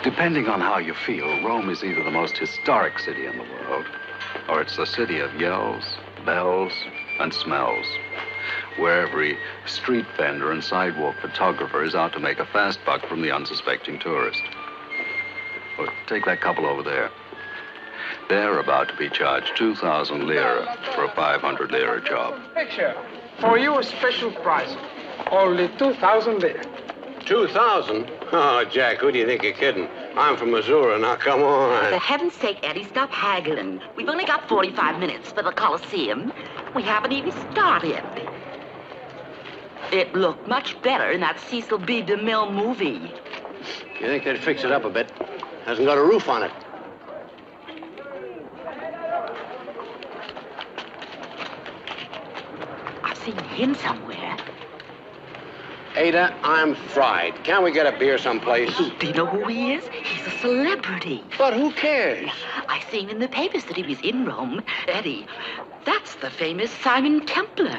Depending on how you feel, Rome is either the most historic city in the world, or it's the city of yells, bells, and smells, where every street vendor and sidewalk photographer is out to make a fast buck from the unsuspecting tourist. Well, take that couple over there. They're about to be charged 2,000 lira for a 500 lira job. Picture. For you, a special price. Only 2,000 lira. 2,000? Oh, Jack, who do you think you're kidding? I'm from Missouri, now come on. For heaven's sake, Eddie, stop haggling. We've only got 45 minutes for the Coliseum. We haven't even started. It looked much better in that Cecil B. DeMille movie. You think they'd fix it up a bit? Hasn't got a roof on it. I've seen him somewhere. Ada, I'm fried. Can't we get a beer someplace? Do you know who he is? He's a celebrity. But who cares? I seen in the papers that he was in Rome. Eddie, that's the famous Simon Templar.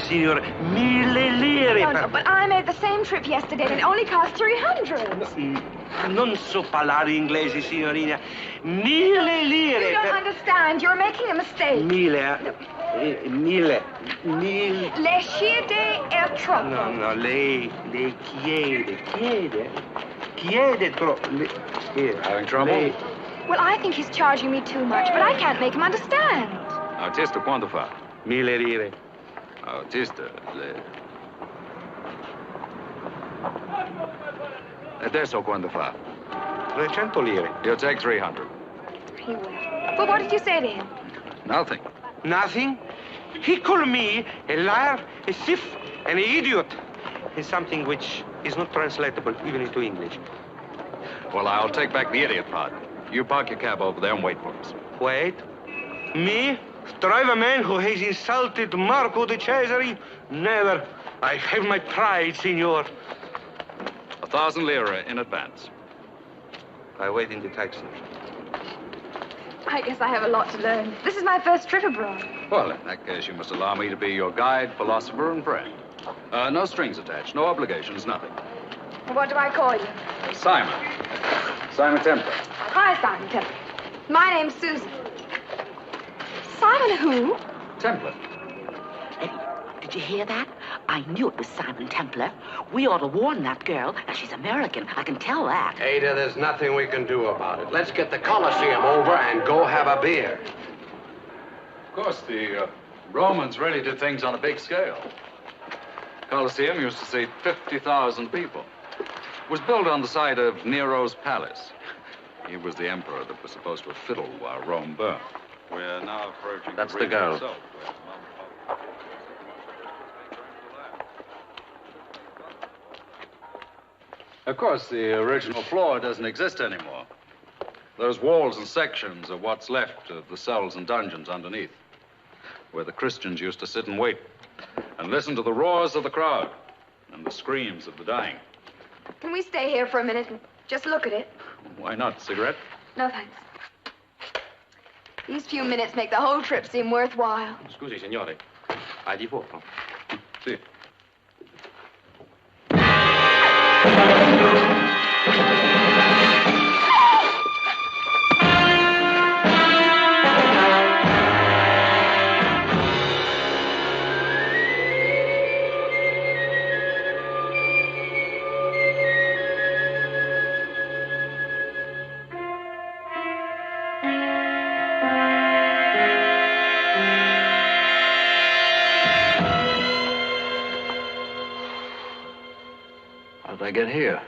Signor, 1,000 lire. No, but I made the same trip yesterday and it only cost 300. Non so parlare inglese, signorina. 1,000 lire. You don't understand. You're making a mistake. 1,000. 1,000. Le chiede è troppo. No, lei chiede troppo. Having trouble? Well, I think he's charging me too much, but I can't make him understand. Artista, quanto fa? 1,000 lire. Artista, Adesso quanto fa? 300 lire. He'll take 300. He will. But what did you say to him? Nothing. Nothing? He called me a liar, a thief, an idiot. It's something which is not translatable even into English. Well, I'll take back the idiot part. You park your cab over there and wait for us. Wait? Me? Drive a man who has insulted Marco de Cesare? Never. I have my pride, signor. 1,000 lira in advance. I wait in the taxi. I guess I have a lot to learn. This is my first trip abroad. Well, in that case, you must allow me to be your guide, philosopher, and friend. No strings attached, no obligations, nothing. What do I call you? Simon. Simon Templar. Hi, Simon Templar. My name's Susan. Simon who? Templar. Eddie, did you hear that? I knew it was Simon Templar. We ought to warn that girl. Now, she's American. I can tell that. Ada, there's nothing we can do about it. Let's get the Coliseum over and go have a beer. Of course, the Romans really did things on a big scale. Colosseum used to seat 50,000 people. It was built on the site of Nero's palace. He was the emperor that was supposed to have fiddled while Rome burned. We're now approaching. That's the girl. Of course, the original floor doesn't exist anymore. Those walls and sections are what's left of the cells and dungeons underneath, where the Christians used to sit and wait and listen to the roars of the crowd and the screams of the dying. Can we stay here for a minute and just look at it? Why not? Cigarette? No, thanks. These few minutes make the whole trip seem worthwhile. Scusi, signore. Hai di fuoco? Sì. I get here?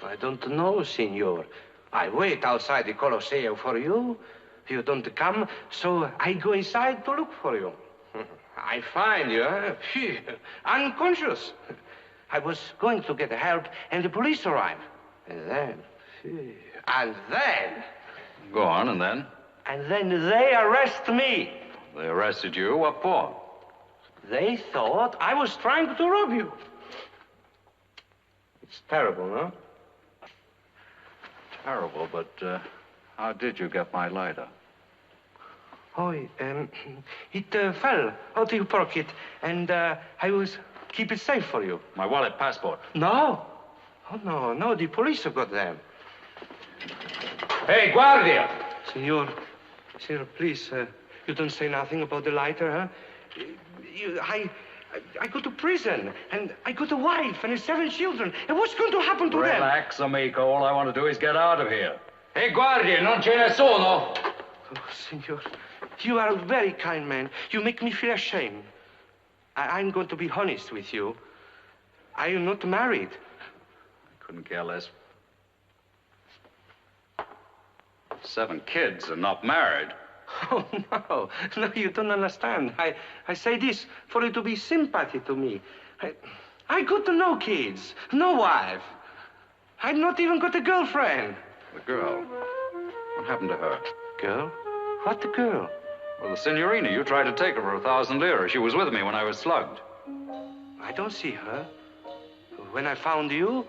I don't know, signor. I wait outside the Colosseum for you. You don't come, so I go inside to look for you. I find you, phew, unconscious. I was going to get help, and the police arrived. And then, Go on, and then? And then they arrest me. They arrested you? What for? They thought I was trying to rob you. It's terrible, no? Terrible, but how did you get my lighter? Oh, it fell out of your pocket, and I was keep it safe for you. My wallet, passport? No. Oh, no, the police have got them. Hey, Guardia! Senor, please, you don't say nothing about the lighter, huh? I go to prison, and I got a wife and 7 children. And what's going to happen to them? Relax, amico. All I want to do is get out of here. Hey, Guardia, non ce ne sono. Oh, senor, you are a very kind man. You make me feel ashamed. I'm going to be honest with you. I am not married. I couldn't care less. 7 kids and not married. Oh, no, you don't understand. I say this for you to be sympathy to me. I got no kids, no wife. I've not even got a girlfriend. The girl? What happened to her? Girl? What girl? Well, the signorina. You tried to take her for 1,000 lira. She was with me when I was slugged. I don't see her. When I found you,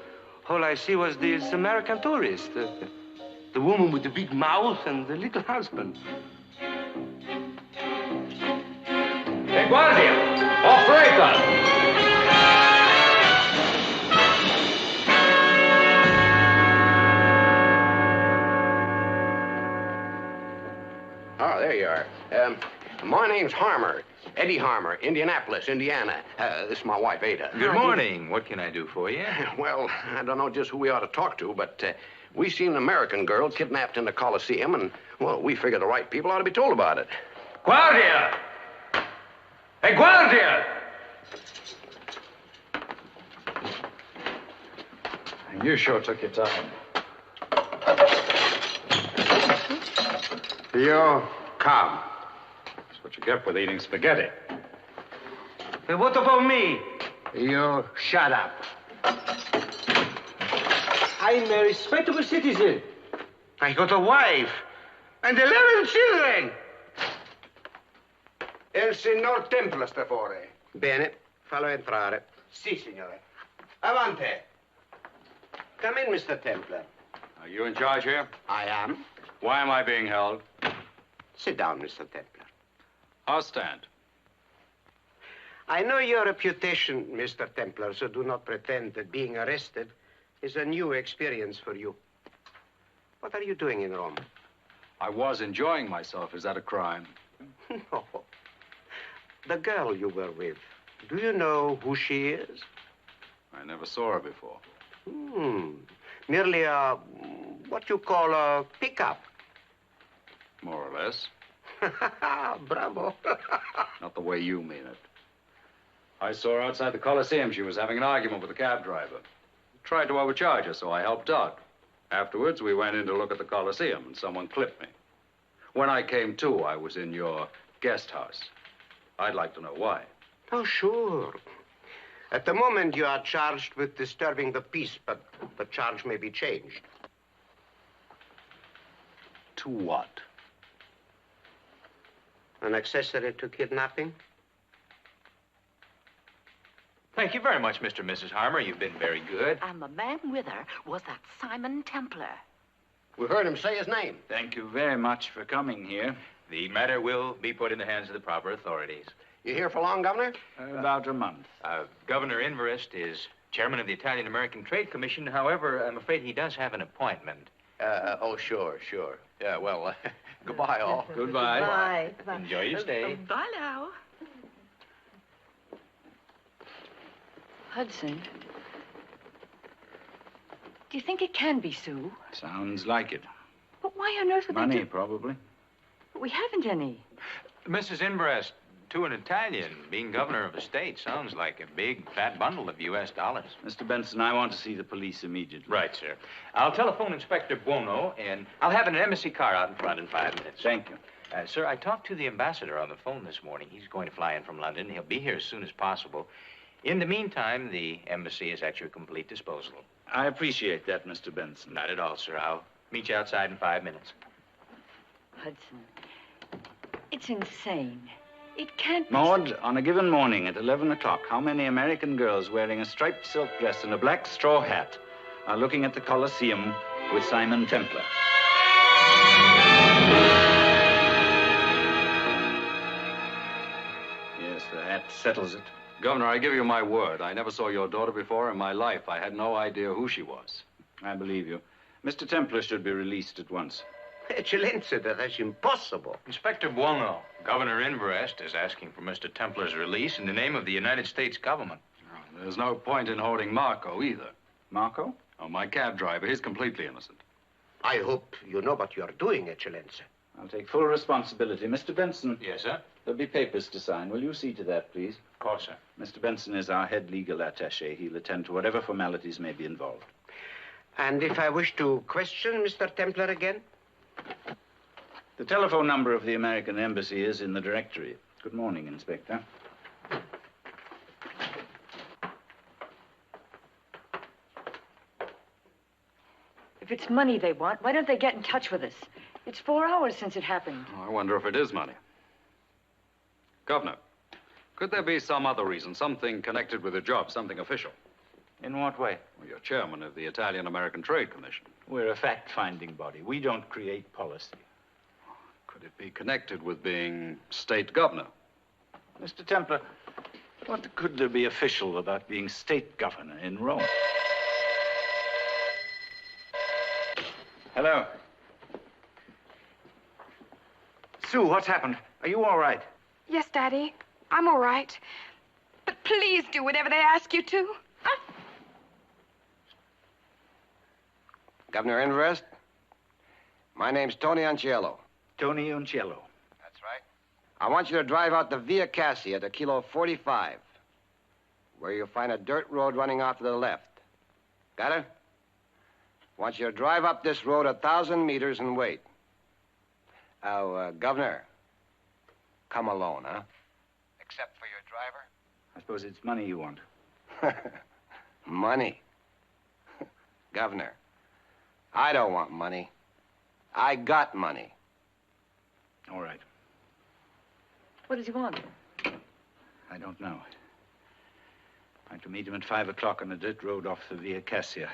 all I see was this American tourist. The woman with the big mouth and the little husband. Hey, Guardia! Off fretta! Oh, there you are. My name's Harmer. Eddie Harmer, Indianapolis, Indiana. This is my wife, Ada. Good morning. What can I do for you? Well, I don't know just who we ought to talk to, but we seen an American girl kidnapped in the Coliseum, and, well, we figure the right people ought to be told about it. Guardia! Hey, Guardia! You sure took your time. You come. That's what you get with eating spaghetti. Hey, what about me? You shut up. I'm a respectable citizen. I got a wife and 11 children. Il signor Templar sta fuori. Bene, fallo entrare. Si, signore. Avante. Come in, Mr. Templar. Are you in charge here? I am. Why am I being held? Sit down, Mr. Templar. I'll stand. I know your reputation, Mr. Templar, so do not pretend that being arrested is a new experience for you. What are you doing in Rome? I was enjoying myself. Is that a crime? No. The girl you were with, do you know who she is? I never saw her before. Merely a, what you call a pickup. More or less. Bravo. Not the way you mean it. I saw her outside the Coliseum. She was having an argument with the cab driver. Tried to overcharge her, so I helped out. Afterwards, we went in to look at the Coliseum, and someone clipped me. When I came to, I was in your guest house. I'd like to know why. Oh, sure. At the moment, you are charged with disturbing the peace, but the charge may be changed. To what? An accessory to kidnapping? Thank you very much, Mr. and Mrs. Harmer. You've been very good. And the man with her was that Simon Templar. We heard him say his name. Thank you very much for coming here. The matter will be put in the hands of the proper authorities. You here for long, Governor? About a month. Governor Inverest is chairman of the Italian-American Trade Commission. However, I'm afraid he does have an appointment. Oh, sure. Yeah, well, goodbye, all. Goodbye. Bye. Enjoy your stay. Bye now. Hudson, do you think it can be Sue? Sounds like it. But why on earth would Money, they do... probably. But we haven't any. Mrs. Inverest, to an Italian, being governor of a state sounds like a big, fat bundle of U.S. dollars. Mr. Benson, I want to see the police immediately. Right, sir. I'll telephone Inspector Buono, and I'll have an embassy car out in front in 5 minutes. Thank you. Sir, I talked to the ambassador on the phone this morning. He's going to fly in from London. He'll be here as soon as possible. In the meantime, the embassy is at your complete disposal. I appreciate that, Mr. Benson. Not at all, sir. I'll meet you outside in 5 minutes. Hudson, it's insane. It can't be... Maud, on a given morning at 11 o'clock, how many American girls wearing a striped silk dress and a black straw hat are looking at the Colosseum with Simon Templar? Yes, the hat settles it. Governor, I give you my word. I never saw your daughter before in my life. I had no idea who she was. I believe you. Mr. Templar should be released at once. Excellenza, that is impossible. Inspector Buono, Governor Inverest is asking for Mr. Templar's release in the name of the United States government. There's no point in holding Marco either. Marco? Oh, my cab driver. He's completely innocent. I hope you know what you are doing, Excellenza. I'll take full responsibility. Mr. Benson. Yes, sir? There'll be papers to sign. Will you see to that, please? Of course, sir. Mr. Benson is our head legal attaché. He'll attend to whatever formalities may be involved. And if I wish to question Mr. Templar again? The telephone number of the American Embassy is in the directory. Good morning, Inspector. If it's money they want, why don't they get in touch with us? It's 4 hours since it happened. Oh, I wonder if it is money. Governor, could there be some other reason, something connected with the job, something official? In what way? Well, you're chairman of the Italian-American Trade Commission. We're a fact-finding body. We don't create policy. Could it be connected with being state governor? Mr. Templar, what could there be official about being state governor in Rome? Hello. Sue, what's happened? Are you all right? Yes, Daddy. I'm all right. But please do whatever they ask you to. Governor Inverest, my name's Tony Anciello. Tony Uncello. That's right. I want you to drive out the Via Cassia to Kilo 45, where you'll find a dirt road running off to the left. Got it? I want you to drive up this road 1,000 meters and wait. Now, Governor, come alone, huh? Except for your driver? I suppose it's money you want. Money? Governor, I don't want money. I got money. All right. What does he want? I don't know. I'm to meet him at 5 o'clock on a dirt road off the Via Cassia.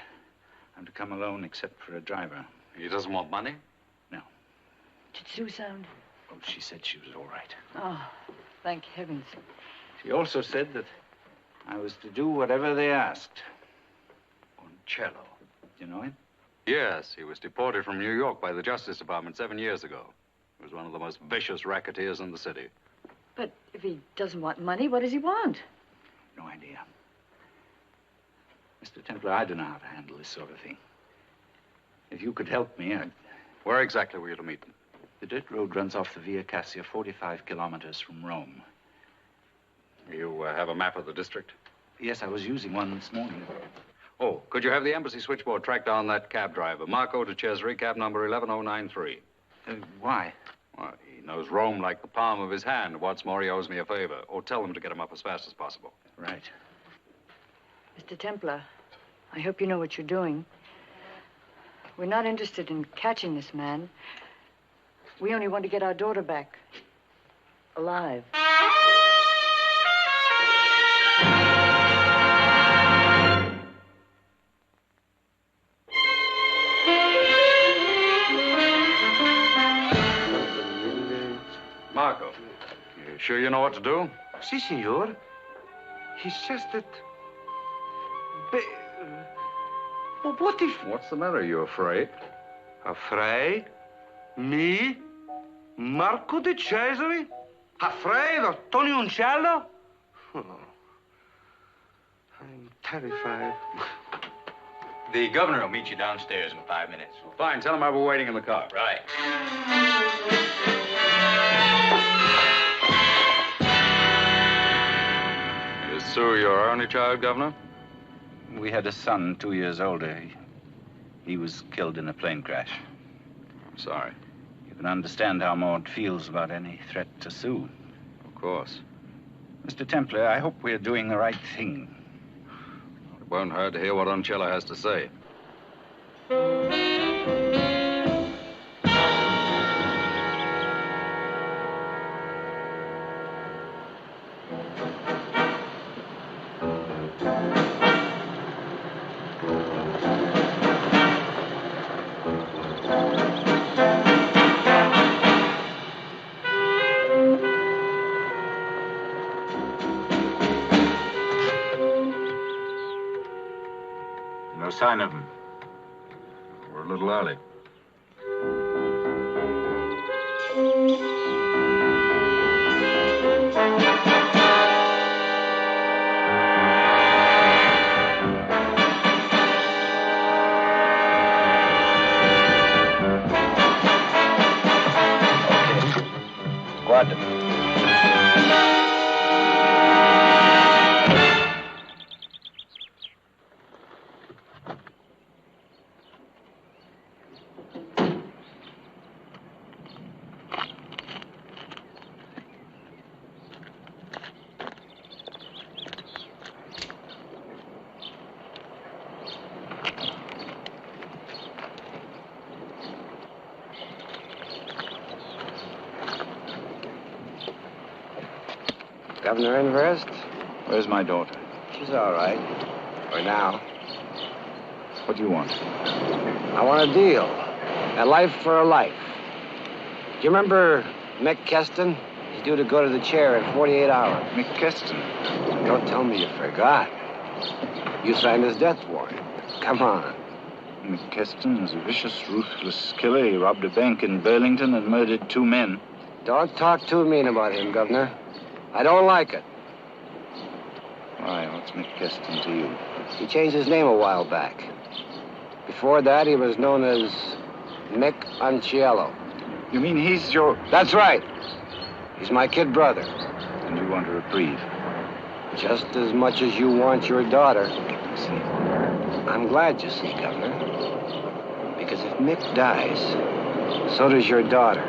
I'm to come alone except for a driver. He doesn't want money? No. Did Sue sound? Oh, she said she was all right. Oh, thank heavens. She also said that I was to do whatever they asked. Uncello. Do you know him? Yes, he was deported from New York by the Justice Department 7 years ago. He was one of the most vicious racketeers in the city. But if he doesn't want money, what does he want? No idea. Mr. Templar, I don't know how to handle this sort of thing. If you could help me, I'd... Where exactly were you to meet them? The dirt road runs off the Via Cassia 45 kilometers from Rome. You have a map of the district? Yes, I was using one this morning. Oh, could you have the embassy switchboard track down that cab driver, Marco de Cesare, cab number 11093? Why? Well, he knows Rome like the palm of his hand. What's more, he owes me a favor. Oh, tell him to get him up as fast as possible. Right. Mr. Templar, I hope you know what you're doing. We're not interested in catching this man. We only want to get our daughter back. Alive. Marco, you sure you know what to do? Si, senor. It's just that... Well, what if... What's the matter? Are you afraid? Afraid? Me? Marco de Cesare? Afraid of Tony Uncello? Oh, I'm terrified. The governor will meet you downstairs in 5 minutes. Fine, tell him I'll be waiting in the car. Right. Is Sue your only child, Governor? We had a son 2 years older. He was killed in a plane crash. I'm sorry. You can understand how Maud feels about any threat to Sue. Of course. Mr. Templar, I hope we're doing the right thing. It won't hurt to hear what Uncella has to say. No sign of him. We're a little early. Guarda. Governor Inverst? Where's my daughter? She's all right. For now. What do you want? I want a deal. A life for a life. Do you remember Mick Keston? He's due to go to the chair in 48 hours. Mick Keston? Don't tell me you forgot. You signed his death warrant. Come on. Mick Keston was a vicious, ruthless killer. He robbed a bank in Burlington and murdered 2 men. Don't talk too mean about him, Governor. I don't like it. Why, what's Mick Keston to you? He changed his name a while back. Before that, he was known as Mick Unciello. You mean he's your... That's right. He's my kid brother. And you want a reprieve? Just as much as you want your daughter. I see. I'm glad you see, Governor. Because if Mick dies, so does your daughter.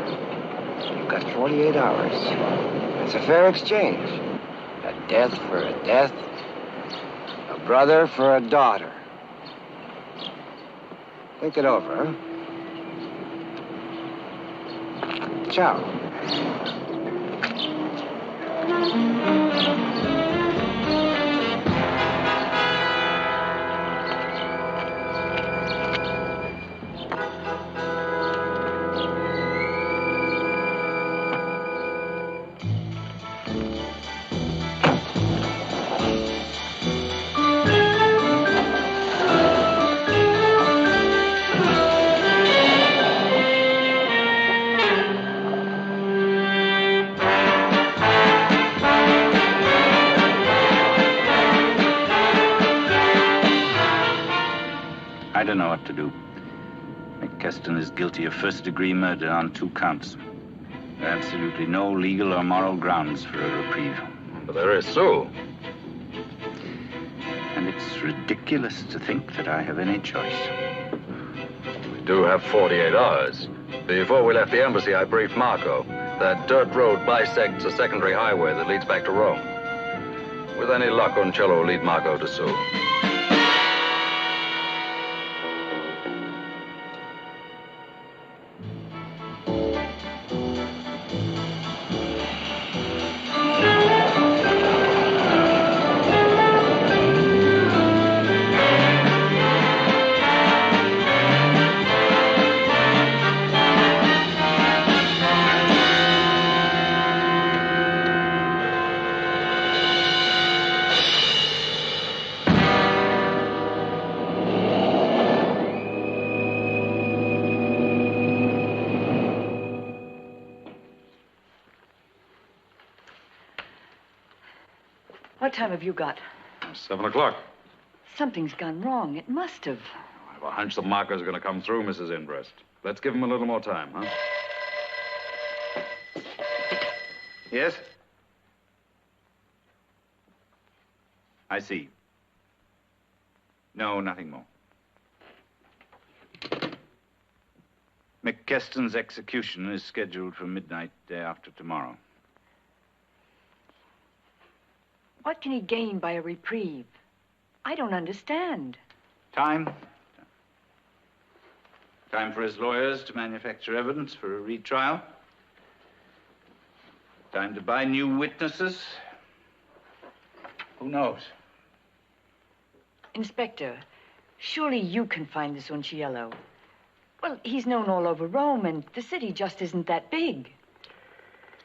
You've got 48 hours. It's a fair exchange. A death for a death. A brother for a daughter. Think it over, huh? Ciao. I don't know what to do. Mick Keston is guilty of first-degree murder on 2 counts. There are absolutely no legal or moral grounds for a reprieve. But there is Sue. And it's ridiculous to think that I have any choice. We do have 48 hours. Before we left the embassy, I briefed Marco. That dirt road bisects a secondary highway that leads back to Rome. With any luck, Uncello will lead Margot to sue. What time have you got? 7 o'clock. Something's gone wrong. It must have. I have a hunch the marker's going to come through, Mrs. Inbrest. Let's give him a little more time, huh? Yes? I see. No, nothing more. McKeston's execution is scheduled for midnight day after tomorrow. What can he gain by a reprieve? I don't understand. Time. Time for his lawyers to manufacture evidence for a retrial. Time to buy new witnesses. Who knows? Inspector, surely you can find this Uncello. Well, he's known all over Rome, and the city just isn't that big.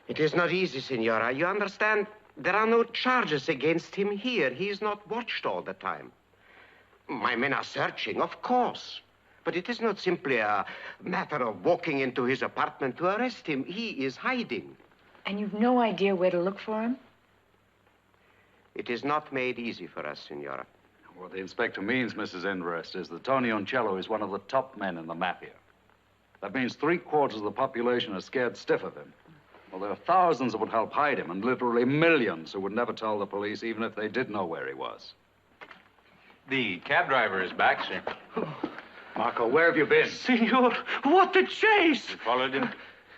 It is not easy, Signora. You understand? There are no charges against him here. He is not watched all the time. My men are searching, of course. But it is not simply a matter of walking into his apartment to arrest him. He is hiding. And you've no idea where to look for him? It is not made easy for us, Signora. What the inspector means, Mrs. Inbrest, is that Tony Uncello is one of the top men in the mafia. That means 3/4 of the population are scared stiff of him. Well, there are thousands that would help hide him, and literally millions who would never tell the police, even if they did know where he was. The cab driver is back, sir. Marco, where have you been? Senor, what a chase! You followed him?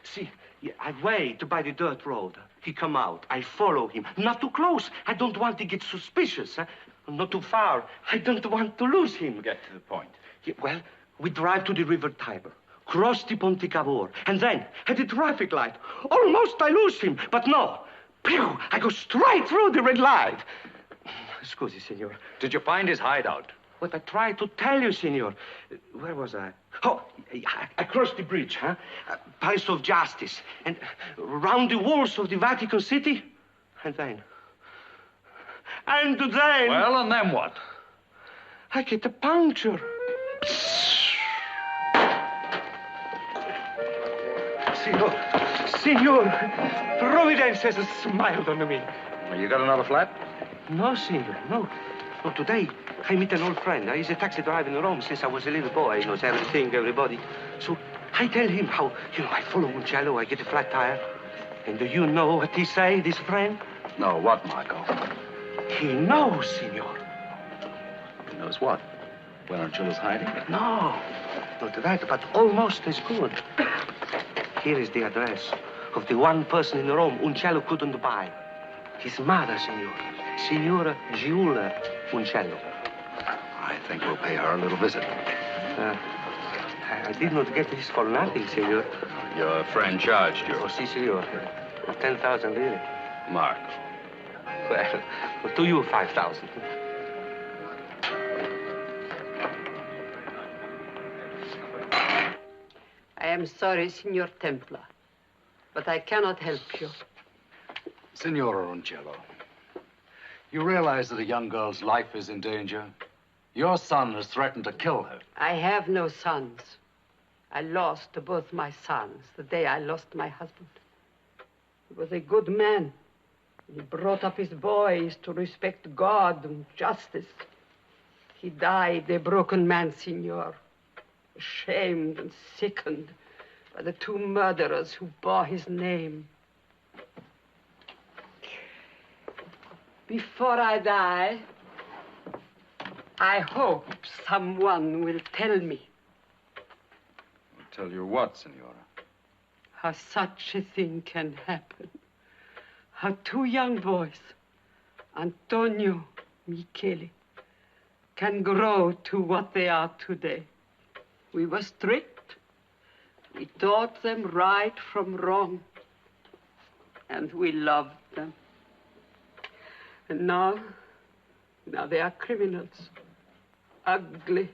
See, I wait by the dirt road. He come out. I follow him. Not too close. I don't want to get suspicious. Not too far. I don't want to lose him. Get to the point. Well, we drive to the River Tiber, cross the Ponte Cavour, and then at the traffic light, almost I lose him, but no. Pew! I go straight through the red light. Scusi, senor. Did you find his hideout? What I tried to tell you, senor. Where was I? Oh, I crossed the bridge, huh? Palace of Justice, and round the walls of the Vatican City, and then... Well, and then what? I get a puncture. Senor, Providence has smiled on me. Well, you got another flat? No, senor, no. No, today I meet an old friend. He's a taxi driver in Rome since I was a little boy. He knows everything, everybody. So I tell him how, I follow Uncello, I get a flat tire. And do you know what he say, this friend? No, what, Marco? He knows, senor. He knows what? Where Uncello's hiding? No, not that, but almost as good. Here is the address of the one person in Rome Uncello couldn't buy. His mother, senor. Signora Giulia Uncello. I think we'll pay her a little visit. I did not get this for nothing, senor. Your friend charged you. Oh, si, senor. 10,000 lire. Marco. Well, to you, 5,000. I am sorry, Signor Templar, but I cannot help you. Signora Uncello, you realize that a young girl's life is in danger? Your son has threatened to kill her. I have no sons. I lost both my sons the day I lost my husband. He was a good man. He brought up his boys to respect God and justice. He died a broken man, Signor, ashamed and sickened by the 2 murderers who bore his name. Before I die, I hope someone will tell me. Tell you what, Senora? How such a thing can happen. How 2 young boys, Antonio, Michele, can grow to what they are today. We were strict. We taught them right from wrong. And we loved them. And now they are criminals. Ugly,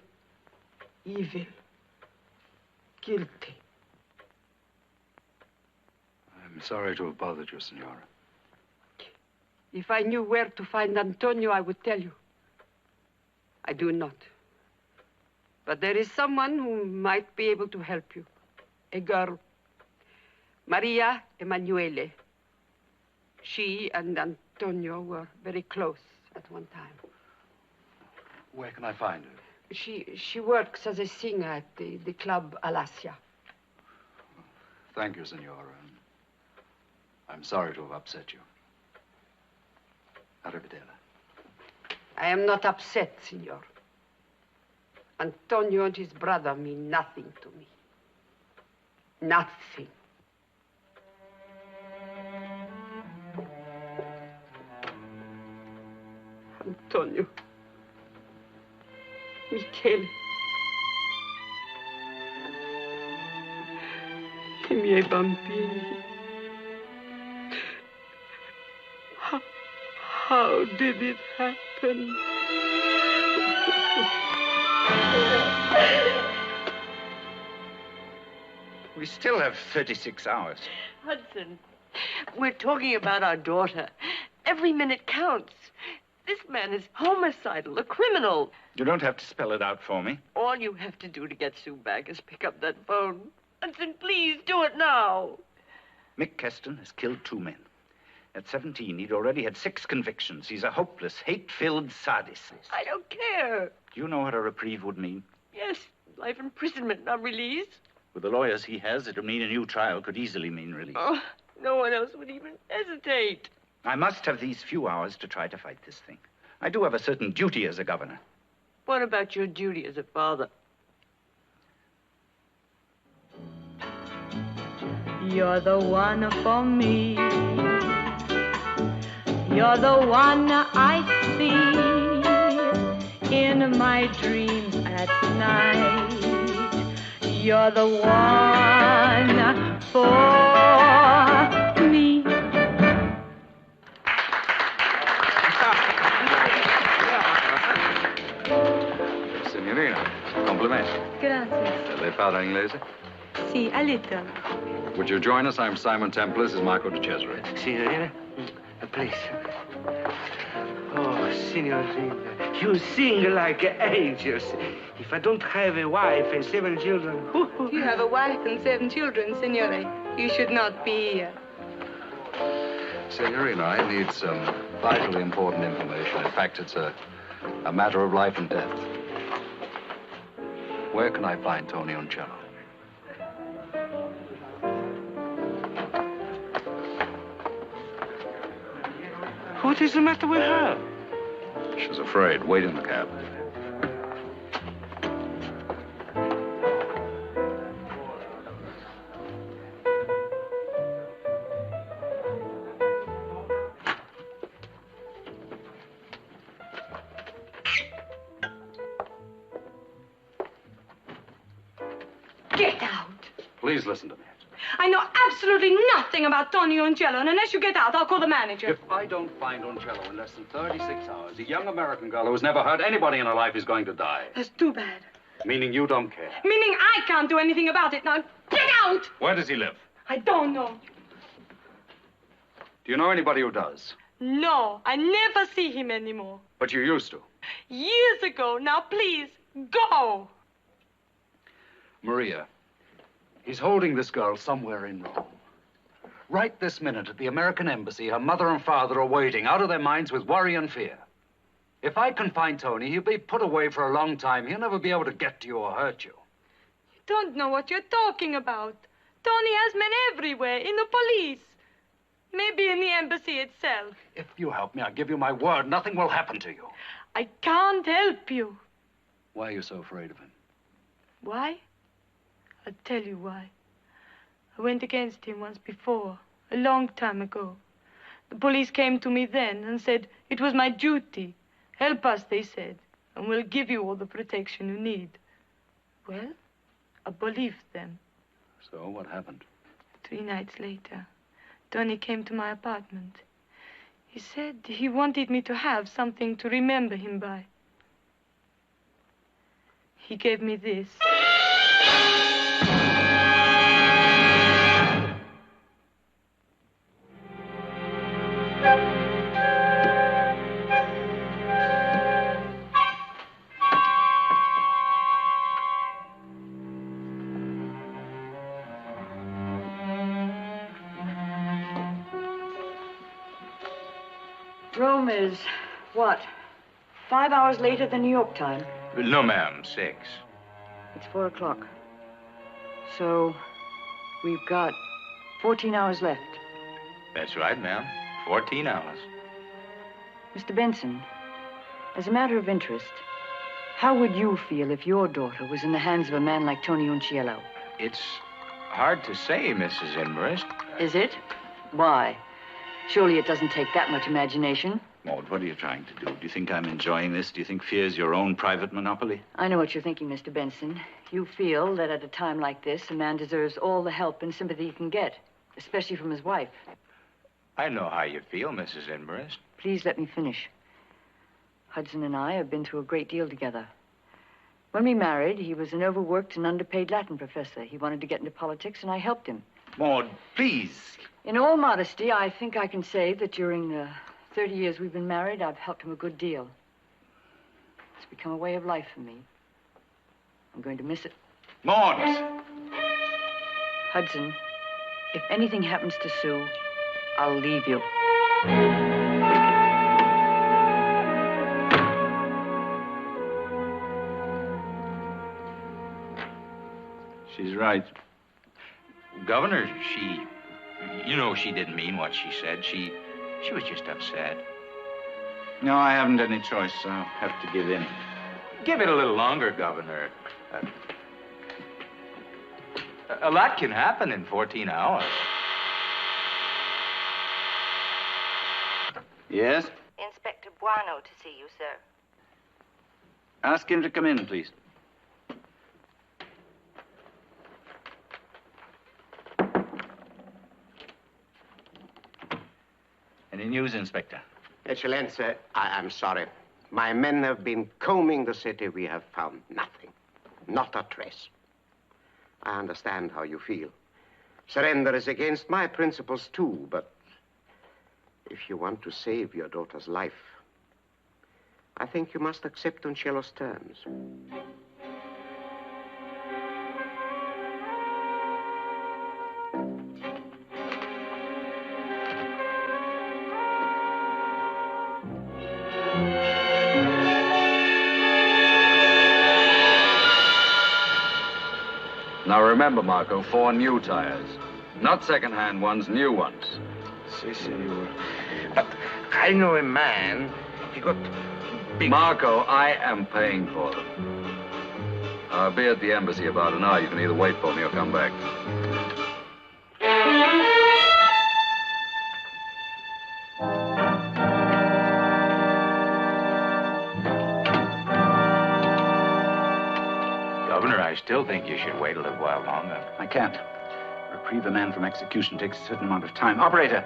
evil, guilty. I'm sorry to have bothered you, Senora. If I knew where to find Antonio, I would tell you. I do not. But there is someone who might be able to help you. A girl. Maria Emanuele. She and Antonio were very close at one time. Where can I find her? She works as a singer at the club Alasia. Thank you, Senora. I'm sorry to have upset you. Arrivederla. I am not upset, Signor. Antonio and his brother mean nothing to me. Nothing. Antonio. Michele. I miei bambini. How did it happen? We still have 36 hours. Hudson, we're talking about our daughter. Every minute counts. This man is homicidal, a criminal. You don't have to spell it out for me. All you have to do to get Sue back is pick up that phone. Hudson, please do it now. Mick Keston has killed 2 men. At 17, he'd already had 6 convictions. He's a hopeless, hate-filled sadist. I don't care. Do you know what a reprieve would mean? Yes, life imprisonment, not release. With the lawyers he has, it would mean a new trial could easily mean release. Oh, no one else would even hesitate. I must have these few hours to try to fight this thing. I do have a certain duty as a governor. What about your duty as a father? You're the one for me. You're the one I see in my dreams at night. You're the one for me. Signorina, complimenti. Grazie. Lei parla inglese? Sì, a little. Would you join us? I'm Simon Templar. This is Marco de Cesare. Signorina, please. Oh, signorina, you sing like angels. If I don't have a wife and 7 children... If you have a wife and 7 children, signore, you should not be here. Signorina, I need some vitally important information. In fact, it's a matter of life and death. Where can I find Tony Uncello? What is the matter with her? She's afraid. Wait in the cab. Get out. Please listen to me. I know absolutely nothing about Tony Uncello, and unless you get out, I'll call the manager. If I don't find Uncello in less than 36 hours, a young American girl who has never hurt anybody in her life is going to die. That's too bad. Meaning you don't care. Meaning I can't do anything about it. Now, get out! Where does he live? I don't know. Do you know anybody who does? No, I never see him anymore. But you used to. Years ago. Now, please, go. Maria, he's holding this girl somewhere in Rome. Right this minute at the American embassy, her mother and father are waiting, out of their minds with worry and fear. If I can find Tony, he'll be put away for a long time. He'll never be able to get to you or hurt you. You don't know what you're talking about. Tony has men everywhere, in the police. Maybe in the embassy itself. If you help me, I'll give you my word, nothing will happen to you. I can't help you. Why are you so afraid of him? Why? I'll tell you why. I went against him once before, a long time ago. The police came to me then and said it was my duty. Help us, they said, and we'll give you all the protection you need. Well, I believed them. So what happened? 3 nights later, Tony came to my apartment. He said he wanted me to have something to remember him by. He gave me this. Rome is, what, 5 hours later than New York time? No, ma'am, 6. It's 4 o'clock. So, we've got 14 hours left. That's right, ma'am. 14 hours. Mr. Benson, as a matter of interest, how would you feel if your daughter was in the hands of a man like Tony Unciello? It's hard to say, Mrs. Inverest. Is it? Why? Surely it doesn't take that much imagination. Maud, what are you trying to do? Do you think I'm enjoying this? Do you think fear's your own private monopoly? I know what you're thinking, Mr. Benson. You feel that at a time like this, a man deserves all the help and sympathy he can get, especially from his wife. I know how you feel, Mrs. Inverest. Please let me finish. Hudson and I have been through a great deal together. When we married, he was an overworked and underpaid Latin professor. He wanted to get into politics, and I helped him. Maud, please. In all modesty, I think I can say that during the 30 years we've been married, I've helped him a good deal. It's become a way of life for me. I'm going to miss it. Maud! Hudson, if anything happens to Sue, I'll leave you. She's right. Governor, she didn't mean what she said. She was just upset. No, I haven't any choice. I'll have to give in. Give it a little longer, Governor. A lot can happen in 14 hours. Yes? Inspector Buono to see you, sir. Ask him to come in, please. Any news, Inspector? Excellenza, I am sorry. My men have been combing the city. We have found nothing. Not a trace. I understand how you feel. Surrender is against my principles, too, but if you want to save your daughter's life, I think you must accept Unciello's terms. Now remember, Marco, 4 new tires. Not second-hand ones, new ones. Si, senor. But I know a man. He got big... Marco, I am paying for them. I'll be at the embassy about an hour. You can either wait for me or come back. Governor, I still think you should wait a little while longer. I can't. Reprieve a man from execution takes a certain amount of time. Operator,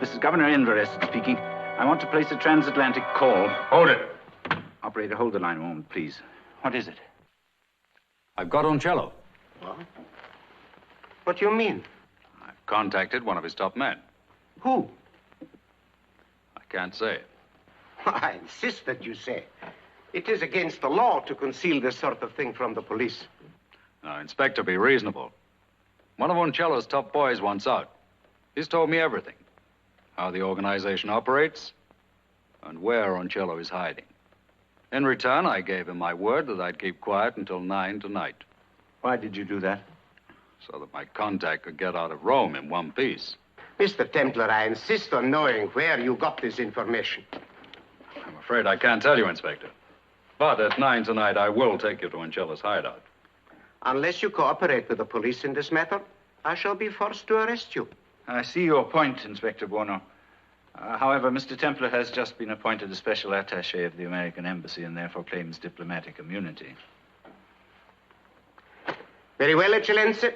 this is Governor Inverest speaking. I want to place a transatlantic call. Hold it. Operator, hold the line a moment, please. What is it? I've got Unciello. What? What do you mean? I've contacted one of his top men. Who? I can't say it. I insist that you say. It is against the law to conceal this sort of thing from the police. Now, Inspector, be reasonable. One of Unciello's top boys wants out. He's told me everything. How the organization operates and where Unciello is hiding. In return, I gave him my word that I'd keep quiet until 9 tonight. Why did you do that? So that my contact could get out of Rome in one piece. Mr. Templar, I insist on knowing where you got this information. I'm afraid I can't tell you, Inspector. But at 9 tonight, I will take you to Unciello's hideout. Unless you cooperate with the police in this matter, I shall be forced to arrest you. I see your point, Inspector Buono. However, Mr. Templar has just been appointed a special attaché of the American Embassy and therefore claims diplomatic immunity. Very well, Excellency.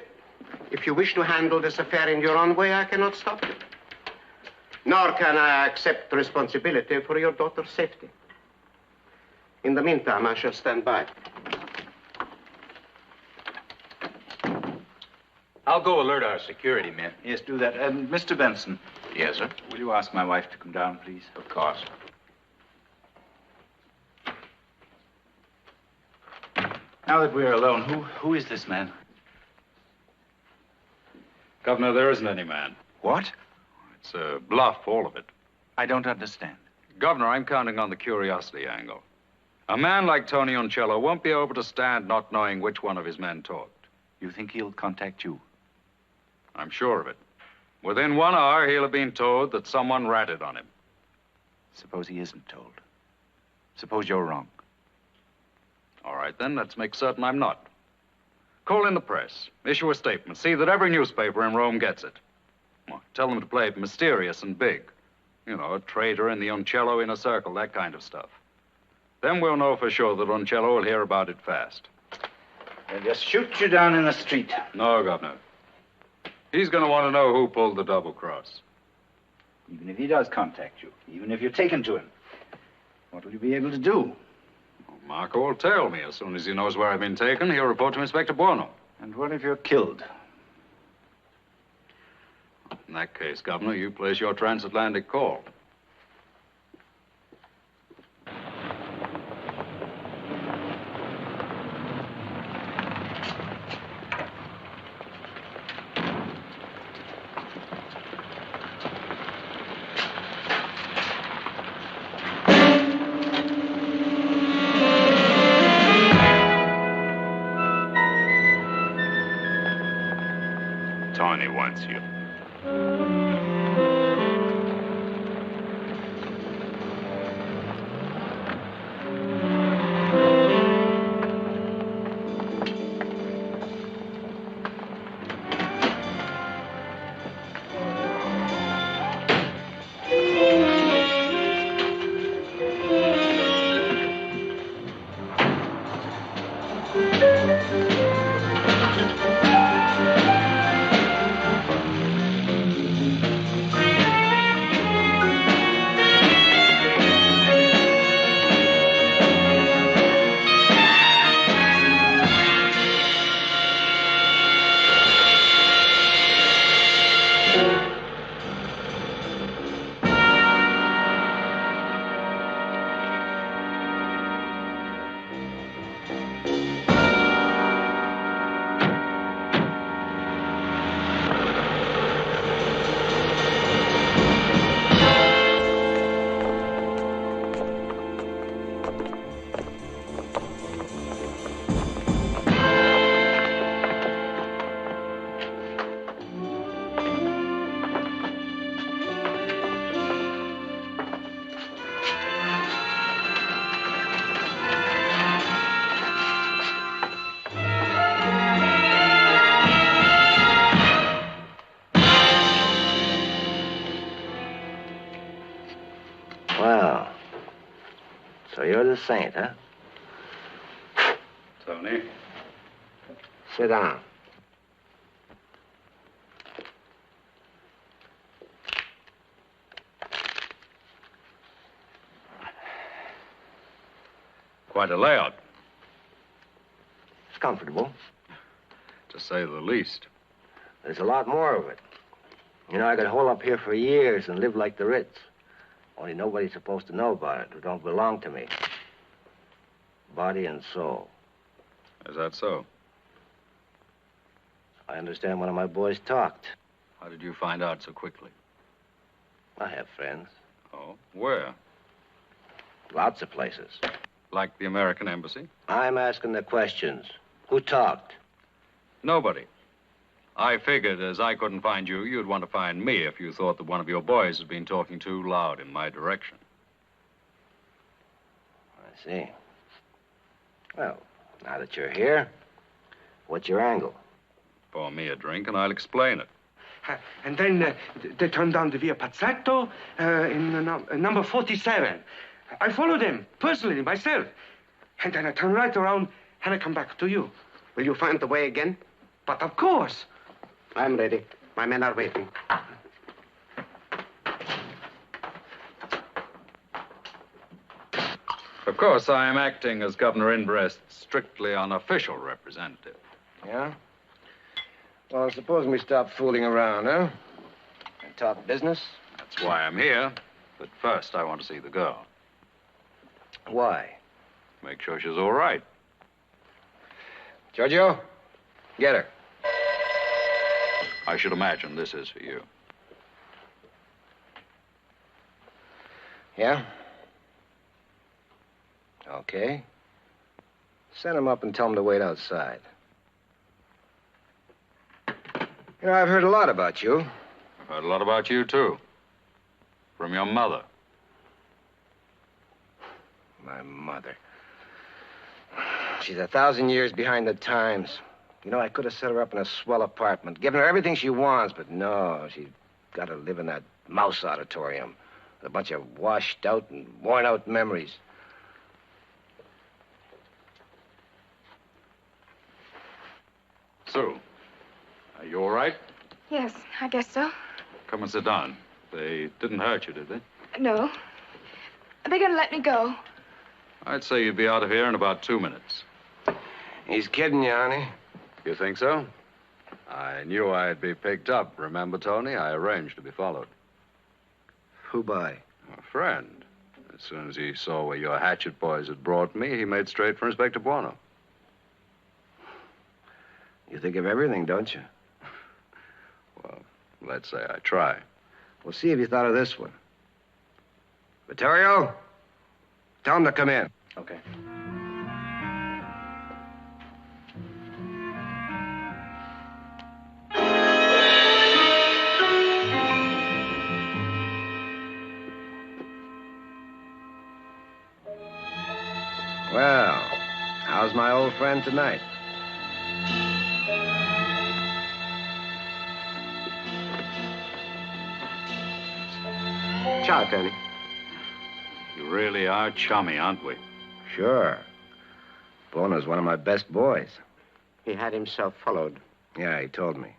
If you wish to handle this affair in your own way, I cannot stop you. Nor can I accept responsibility for your daughter's safety. In the meantime, I shall stand by. I'll go alert our security men. Yes, do that. And Mr. Benson. Yes, sir? Will you ask my wife to come down, please? Of course. Now that we're alone, who is this man? Governor, there isn't any man. What? It's a bluff, all of it. I don't understand. Governor, I'm counting on the curiosity angle. A man like Tony Uncello won't be able to stand not knowing which one of his men talked. You think he'll contact you? I'm sure of it. Within 1 hour, he'll have been told that someone ratted on him. Suppose he isn't told. Suppose you're wrong. All right, then, let's make certain I'm not. Call in the press, issue a statement, see that every newspaper in Rome gets it. Well, tell them to play it mysterious and big. You know, a traitor in the Uncello inner circle, that kind of stuff. Then we'll know for sure that Uncello will hear about it fast. They'll just shoot you down in the street. No, Governor. He's going to want to know who pulled the double cross. Even if he does contact you, even if you're taken to him, what will you be able to do? Well, Marco will tell me as soon as he knows where I've been taken. He'll report to Inspector Buono. And what if you're killed? In that case, Governor, you place your transatlantic call. Tony wants you. Well, so you're the saint, huh? Tony? Sit down. Quite a layout, It's comfortable. to say the least. There's a lot more of it. You know, I could hole up here for years and live like the Ritz. Only nobody's supposed to know about it who don't belong to me. Body and soul. Is that so? I understand one of my boys talked. How did you find out so quickly? I have friends. Oh, where? Lots of places. Like the American Embassy? I'm asking the questions. Who talked? Nobody. I figured as I couldn't find you, you'd want to find me if you thought that one of your boys had been talking too loud in my direction. I see. Well, now that you're here, what's your angle? Pour me a drink and I'll explain it. And then they turned down the Via Pazzetto in number 47. I followed them personally, myself. And then I turn right around and I come back to you. Will you find the way again? But of course. I'm ready. My men are waiting. Of course, I am acting as Governor Inbrest's strictly unofficial representative. Yeah? Well, supposing we stop fooling around, huh? And talk business? That's why I'm here. But first, I want to see the girl. Why? Make sure she's all right. Giorgio, get her. I should imagine this is for you. Yeah? Okay. Send him up and tell him to wait outside. You know, I've heard a lot about you. I've heard a lot about you, too. From your mother. My mother. She's 1,000 years behind the times. You know, I could have set her up in a swell apartment, given her everything she wants, but no, she's got to live in that mouse auditorium with a bunch of washed out and worn out memories. Sue, are you all right? Yes, I guess so. Come and sit down. They didn't hurt you, did they? No. Are they going to let me go? I'd say you'd be out of here in about 2 minutes. He's kidding you, honey. You think so? I knew I'd be picked up. Remember, Tony? I arranged to be followed. Who by? A friend. As soon as he saw where your hatchet boys had brought me, he made straight for Inspector Buono. You think of everything, don't you? Well, let's say I try. We'll see if you thought of this one. Vittorio, tell him to come in. Okay. Well, how's my old friend tonight? Ciao, Tony. You really are chummy, aren't we? Sure. Buono's one of my best boys. He had himself followed. Yeah, he told me.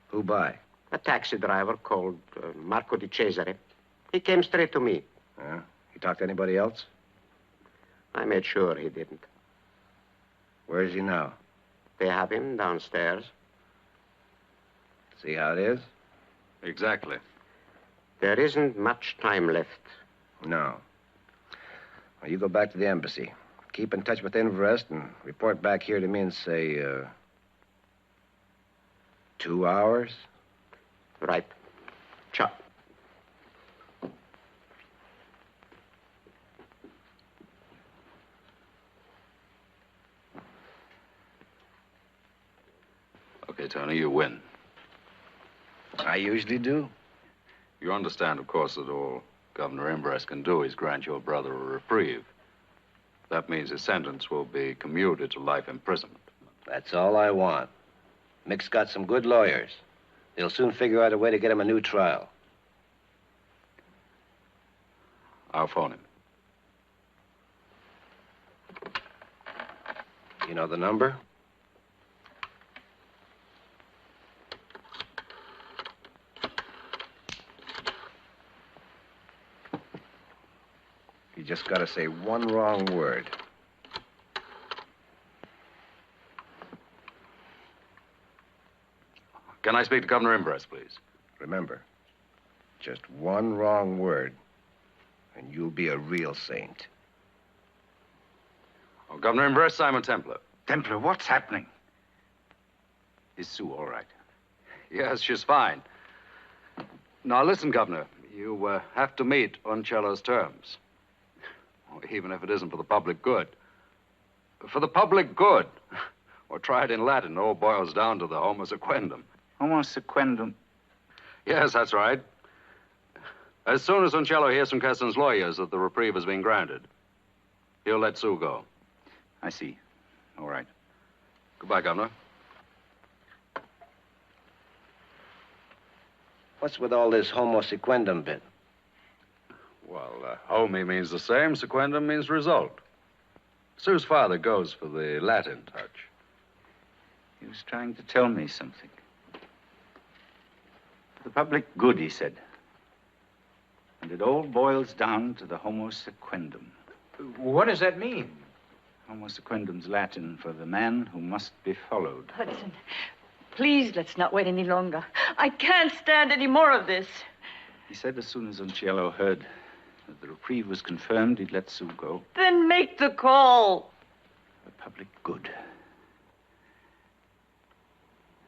Who by? A taxi driver called Marco di Cesare. He came straight to me. Yeah? He talked to anybody else? I made sure he didn't. Where is he now? They have him downstairs. See how it is? Exactly. There isn't much time left. No. Well, you go back to the embassy. Keep in touch with Inverest and report back here to me in, say, 2 hours. Right. Ciao. Okay, Tony, you win. I usually do. You understand, of course, that all Governor Inbrest can do is grant your brother a reprieve. That means his sentence will be commuted to life imprisonment. That's all I want. Mick's got some good lawyers. They'll soon figure out a way to get him a new trial. I'll phone him. You know the number? You just gotta say one wrong word. Can I speak to Governor Inbrest, please? Remember, just one wrong word, and you'll be a real saint. Oh, Governor Inbrest, Simon Templar. Templar, what's happening? Is Sue all right? Yes, she's fine. Now, listen, Governor. You have to meet Uncello's terms. Even if it isn't for the public good. For the public good. Or try it in Latin. It all boils down to the homo sequendum. Homo sequendum. Yes, that's right. As soon as Uncello hears from Keston's lawyers that the reprieve has been granted, he'll let Sue go. I see. All right. Goodbye, Governor. What's with all this homo sequendum bit? Well, homie means the same. Sequendum means result. Sue's father goes for the Latin touch. He was trying to tell me something. For the public good, he said. And it all boils down to the homo sequendum. What does that mean? Homo sequendum's Latin for the man who must be followed. Hudson, please, let's not wait any longer. I can't stand any more of this. He said as soon as Unciello heard that the reprieve was confirmed, he'd let Sue go. Then make the call. The public good.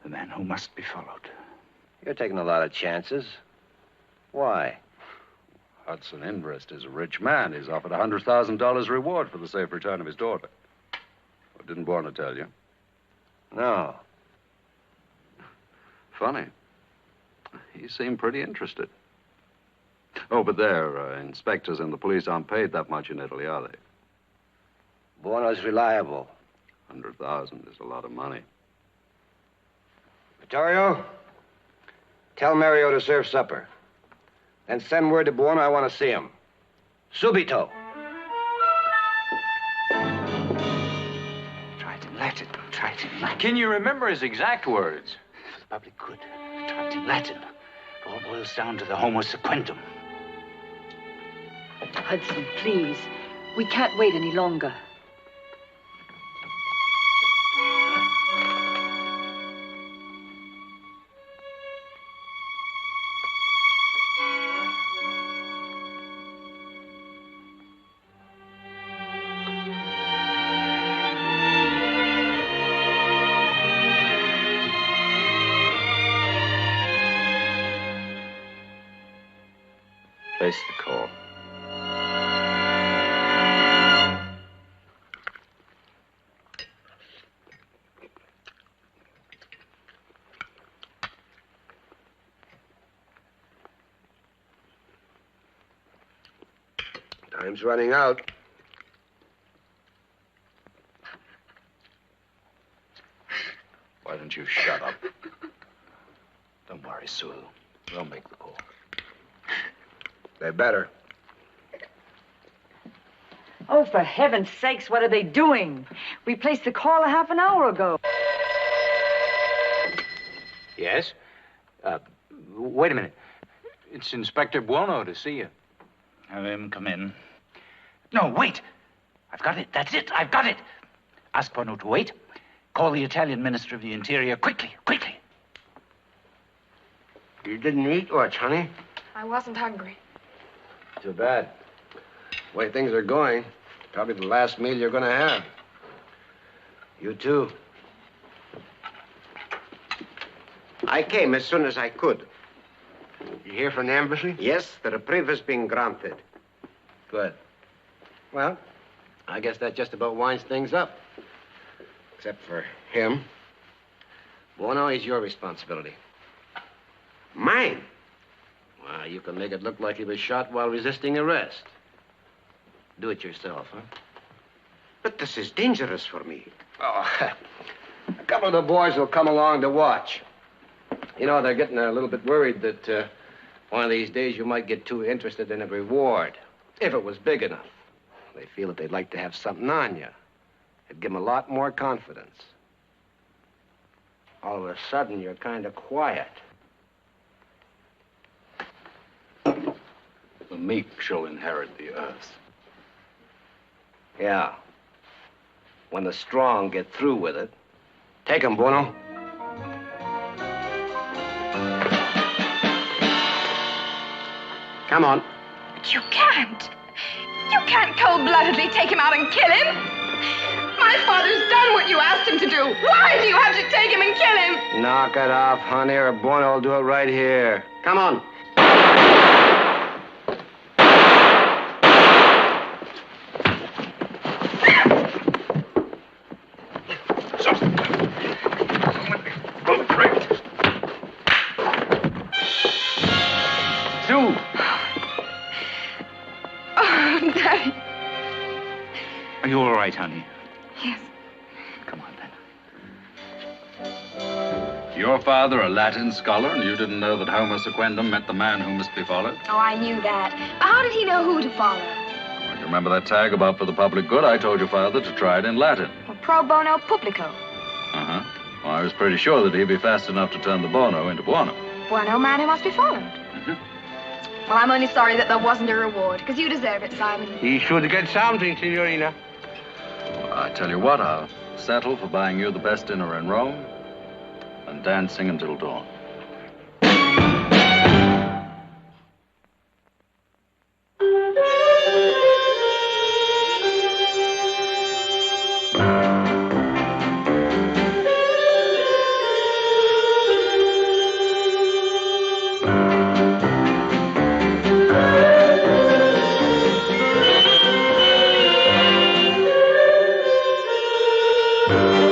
The man who must be followed. You're taking a lot of chances. Why? Hudson Inbrist is a rich man. He's offered $100,000 reward for the safe return of his daughter. Well, didn't Warner tell you? No. Funny. He seemed pretty interested. Oh, but their inspectors and the police aren't paid that much in Italy, are they? Buono's reliable. 100,000 is a lot of money. Vittorio, tell Mario to serve supper. Then send word to Buono I want to see him. Subito. Try it in Latin. Try it in Latin. Can you remember his exact words? For the public good. Try it in Latin. It all boils down to the homo sequendum. Hudson, please. We can't wait any longer. Place the call. Time's running out. Why don't you shut up? Don't worry, Sue. We'll make the call. They better. Oh, for heaven's sakes, what are they doing? We placed the call a half an hour ago. Yes? Wait a minute. It's Inspector Buono to see you. Have him come in. No, wait. I've got it. That's it. I've got it. Ask Buono to wait. Call the Italian Minister of the Interior quickly, quickly. You didn't eat much, honey? I wasn't hungry. Too bad. The way things are going, probably the last meal you're going to have. You too. I came as soon as I could. You hear from the embassy? Yes, the reprieve has been granted. Good. Well, I guess that just about winds things up. Except for him. Buono, he's your responsibility. Mine? Well, you can make it look like he was shot while resisting arrest. Do it yourself, huh? But this is dangerous for me. Oh, a couple of the boys will come along to watch. You know, they're getting a little bit worried that one of these days you might get too interested in a reward, if it was big enough. They feel that they'd like to have something on you. It'd give them a lot more confidence. All of a sudden, you're kind of quiet. The meek shall inherit the earth. Yeah. When the strong get through with it. Take him, Buono. Come on. But you can't. You can't cold-bloodedly take him out and kill him. My father's done what you asked him to do. Why do you have to take him and kill him? Knock it off, honey, or Buono will do it right here. Come on. Sue! Oh, Daddy. Are you all right, honey? Yes. Come on, then. Your father a Latin scholar, and you didn't know that Homo sequendum meant the man who must be followed? Oh, I knew that. But how did he know who to follow? Well, you remember that tag about for the public good? I told your father to try it in Latin. Well, pro bono publico. Uh-huh. Well, I was pretty sure that he'd be fast enough to turn the bono into buono. Bueno, man who must be followed. Well, I'm only sorry that there wasn't a reward, because you deserve it, Simon. He should get something, Signorina. Well, I tell you what, I'll settle for buying you the best dinner in Rome and dancing until dawn. Thank you.